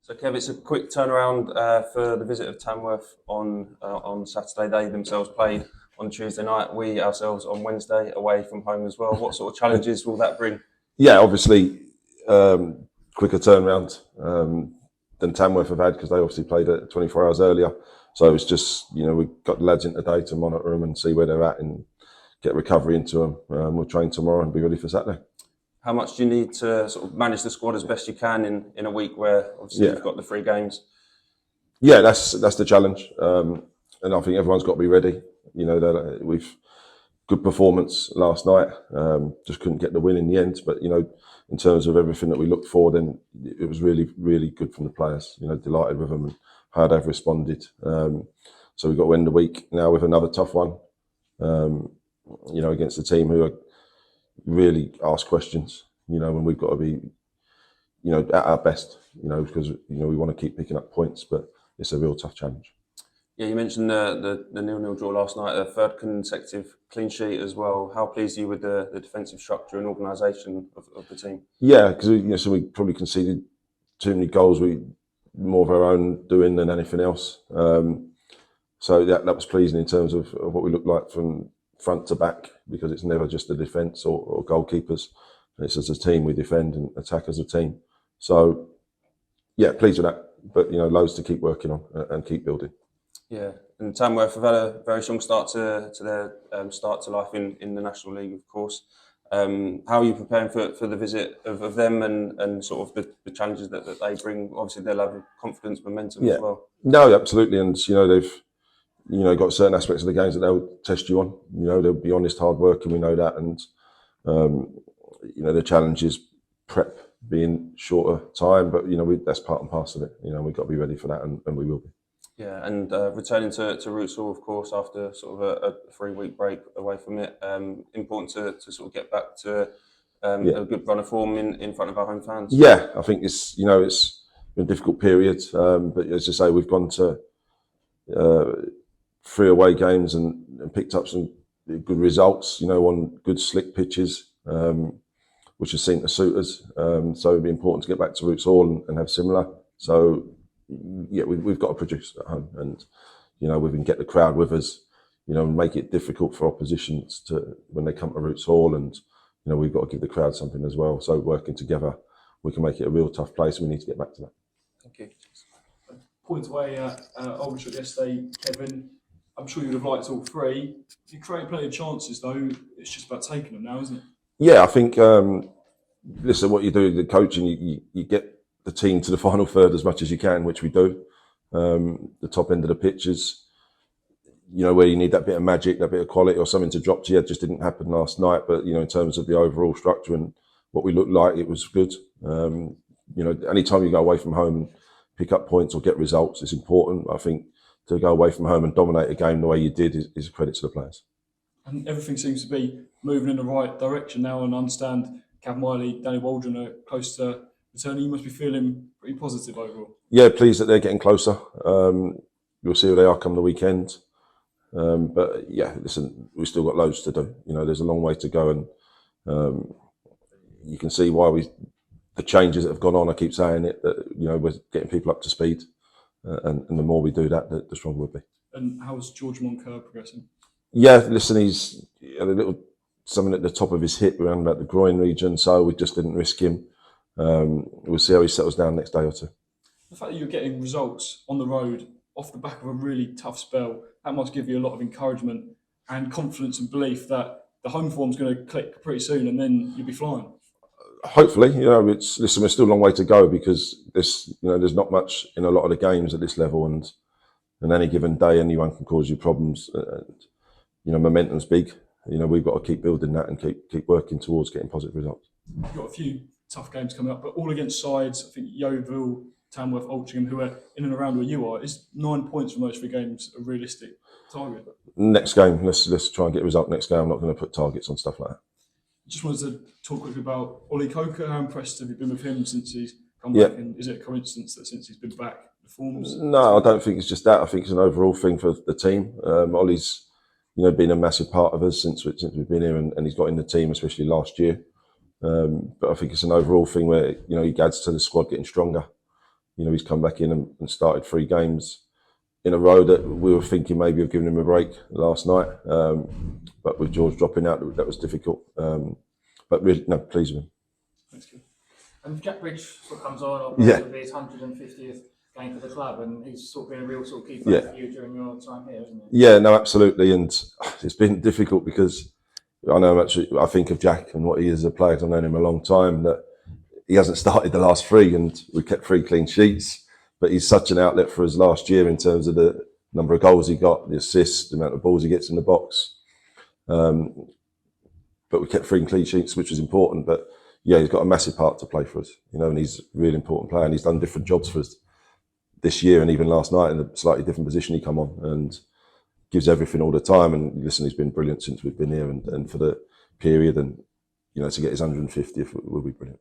So, Kev, it's a quick turnaround for the visit of Tamworth on Saturday. They themselves played on Tuesday night. We ourselves on Wednesday away from home as well. What sort of challenges will that bring? Yeah, obviously quicker turnaround than Tamworth have had because they obviously played it 24 hours earlier. So it's just, we got the lads in today to monitor them and see where they're at and get recovery into them. We'll train tomorrow and be ready for Saturday. How much do you need to sort of manage the squad as best you can in a week where obviously you've got the 3 games? Yeah, that's the challenge. And I think everyone's got to be ready. We've good performance last night. Just couldn't get the win in the end. But, in terms of everything that we looked for, then it was really, really good from the players. Delighted with them and how they've responded. So we've got to end the week now with another tough one, against a team who are really ask questions, and we've got to be, at our best, because, we want to keep picking up points, but it's a real tough challenge. Yeah, you mentioned the 0-0 draw last night, a third consecutive clean sheet as well. How pleased are you with the defensive structure and organisation of the team? Yeah, because so we probably conceded too many goals. We more of our own doing than anything else. So that was pleasing in terms of what we look like from front to back, because it's never just the defence or goalkeepers. It's as a team we defend and attack as a team. So yeah, pleased with that. But loads to keep working on and keep building. Yeah, and Tamworth have had a very strong start to their start to life in the National League, of course. How are you preparing for the visit of them and sort of the challenges that they bring? Obviously, they'll have confidence, momentum as well. No, absolutely, and they've got certain aspects of the games that they'll test you on. They'll be honest, hard working. We know that, and the challenge is prep being shorter time, but that's part and parcel of it. We've got to be ready for that, and we will be. Yeah, and returning to Roots Hall, of course, after sort of a 3-week break away from it, important to sort of get back to a good run of form in front of our home fans. Yeah, I think it's been a difficult period, but as I say, we've gone to 3 away games and picked up some good results, on good slick pitches, which has seemed to suit us. So it'd be important to get back to Roots Hall and have similar. So yeah, we've got to produce at home, and we can get the crowd with us, and make it difficult for oppositions to when they come to Roots Hall, and we've got to give the crowd something as well. So working together, we can make it a real tough place. We need to get back to that. Thank you. Points away at Aldershot yesterday, Kevin. I'm sure you'd have liked all 3. You create plenty of chances, though. It's just about taking them now, isn't it? Yeah, I think. Listen, what you do, the coaching, you get the team to the final third as much as you can, which we do. The top end of the pitches, where you need that bit of magic, that bit of quality or something to drop to you. It just didn't happen last night. But, in terms of the overall structure and what we looked like, it was good. Anytime you go away from home and pick up points or get results, it's important. I think to go away from home and dominate a game the way you did is a credit to the players. And everything seems to be moving in the right direction now, and I understand Cav Miley, Danny Waldron are close to returning. You must be feeling pretty positive overall. Yeah, pleased that they're getting closer. We'll see who they are come the weekend. But yeah, listen, we've still got loads to do. There's a long way to go, and you can see why the changes that have gone on. I keep saying it, that we're getting people up to speed, and the more we do that, the stronger we'll be. And how's George Moncur progressing? Yeah, listen, he's had a little something at the top of his hip around about the groin region, so we just didn't risk him. We'll see how he settles down next day or 2. The fact that you're getting results on the road off the back of a really tough spell, that must give you a lot of encouragement and confidence and belief that the home form's going to click pretty soon, and then you'll be flying. Hopefully, listen, we're still a long way to go, because there's not much in a lot of the games at this level, and any given day anyone can cause you problems. Momentum's big. We've got to keep building that and keep working towards getting positive results. You've got a few tough games coming up, but all against sides, I think Yeovil, Tamworth, Altrincham, who are in and around where you are. Is 9 points from those 3 games a realistic target? Next game, let's try and get a result next game. I'm not going to put targets on stuff like that. Just wanted to talk quickly about Ollie Coker. How impressed have you been with him since he's come back? And is it a coincidence that since he's been back, the form's... No, I don't think it's just that. I think it's an overall thing for the team. Ollie's been a massive part of us since we've been here, and he's got in the team, especially last year. But I think it's an overall thing where he adds to the squad getting stronger. You know, he's come back in and started 3 games in a row that we were thinking maybe of giving him a break last night. But with George dropping out, that was difficult. But really, no, pleased with him. That's good. And Jack Bridge sort of comes on, Yeah. it'll be his 150th game for the club, and he's sort of been a real sort of key Yeah. player for you during your time here, isn't he? Yeah, no, absolutely. And it's been difficult because I know I think of Jack and what he is as a player. I've known him a long time, that he hasn't started the last 3 and we kept 3 clean sheets. But he's such an outlet for us last year in terms of the number of goals he got, the assists, the amount of balls he gets in the box. But we kept 3 clean sheets, which was important. But yeah, he's got a massive part to play for us, you know, and he's a really important player, and he's done different jobs for us this year and even last night in a slightly different position he come on, and gives everything all the time. And listen, he's been brilliant since we've been here, and for the period, and you know, to get his 150th will be brilliant.